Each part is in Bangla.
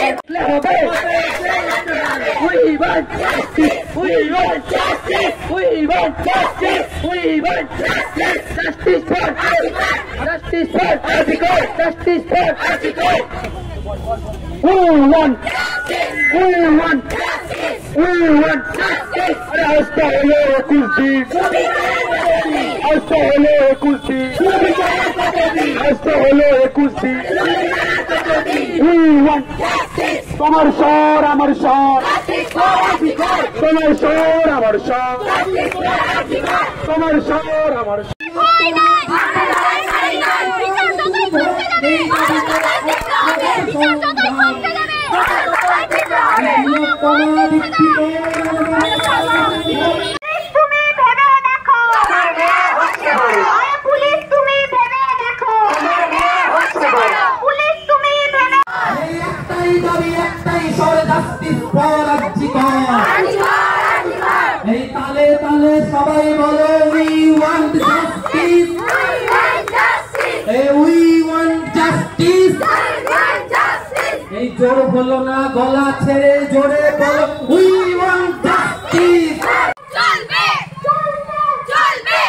We want justice. We want justice. We want justice. We want justice. Justice for Article. Justice for Article. Justice for Article. We want justice. We want justice. We want justice. Hasta holo 21 दिन. Hasta holo 21 दिन. Hasta holo 21 दिन. We want justice. তোমার স্বর আমার স্বর, তোমার স্বর আমার স্বর, তোমার স্বর আমার এই তালে তালে সবাই বলো we want justice, we want justice. এই জোর বলো না, গলা ছেড়ে জোরে বলো we want justice. চলবে চলবে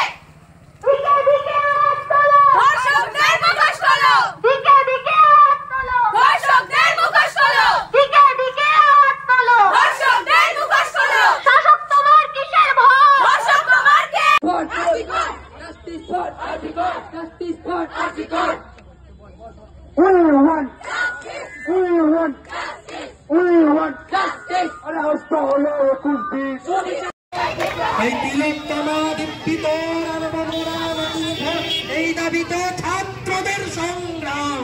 ধর্ষকদের মুখোশ তোলো, দিকে দিকে হাত তোলো, ধর্ষকদের মুখোশ তোলো, দিকে দিকে হাত তোলো, ধর্ষকদের মুখোশ তোলো। শাসক তোমার কিসের ভয়? ধর্ষক তোমার কে? Justice for Article. Justice for Article. We want justice. We want justice. We want justice. আর হস্ত হলো 21 দিন. এই তিলোত্তমা দীপ্তিত রামবাবুরা এই দাবিতে ছাত্রদের সংগ্রাম,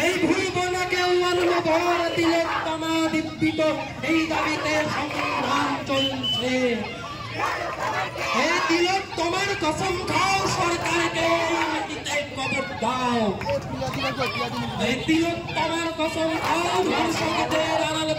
এই ভুলব না কেউ অন্নভর তিলোত্তমা দীপ্তিত এই দাবিতে সংগ্রাম চলছে। এই তিলোত্তমার কসম খাও, সরকারকে কবর দাও। এই তিলোত্তমার কসম খাও, ধর্ষকদের আড়াল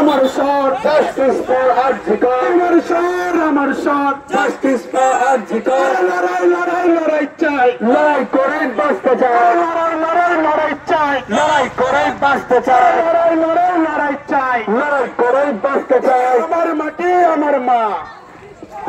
আমার স্বর জাস্টিস ফর আর্জিকর, আমার স্বর আমার স্বর জাস্টিস ফর আর্জিকর। লড়াই লড়াই লড়াই চাই, লড়াই করে বাঁচতে চাই, লড়াই লড়াই লড়াই চাই, লড়াই করে বাঁচতে চাই, লড়াই লড়াই লড়াই চাই, লড়াই করে বাঁচতে চাই। আমার মাটি আমার মা,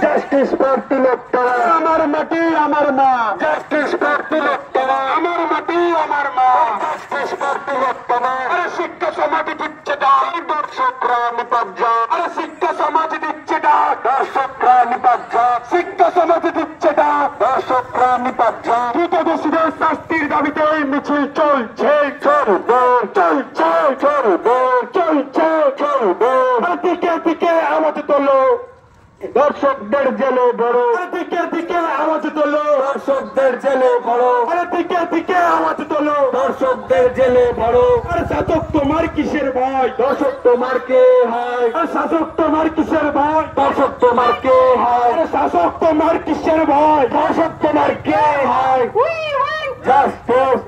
জাস্টিস ফর তিলোত্তমা। আমার মাটি আমার মা, জাস্টিস ফর তিলোত্তমা। আমার মাটি আমার মা, জাস্টিস ফর তিলোত্তমা। আরে শিক্ষা সমাধি দিচ্ছে ডাক, দর্শকরা নিপাজ্জা। আরে শিক্ষা সমাধি দিচ্ছে ডাক, দর্শকরা নিপাজ্জা। শিক্ষা সমাধি দিচ্ছে ডাক, দর্শকরা নিপাজ্জা। দ্রুতদোষীদের শাস্তির দাবিতে এই মিছিল চলছে, চলবে, চলছে, চলবে, চলছে, চলবে। দিকে দিকে আওয়াজ তোলো, দর্শকদের জেলে বড়। দিকে দিকে আওয়াজ তোলো, দর্শকদের জেলে বড়। আরে দিকে দিকে আওয়াজ তোলো, দর্শকদের জেলে বড়। আরে শাসক তোমার কিসের ভয়? দর্শক তোমার কে হয়? আরে শাসক তোমার কিসের ভয়? দর্শক তোমার কে হয়? আরে শাসক তোমার কিসের ভয়? দর্শক তোমার কে হয়? জাস্টিস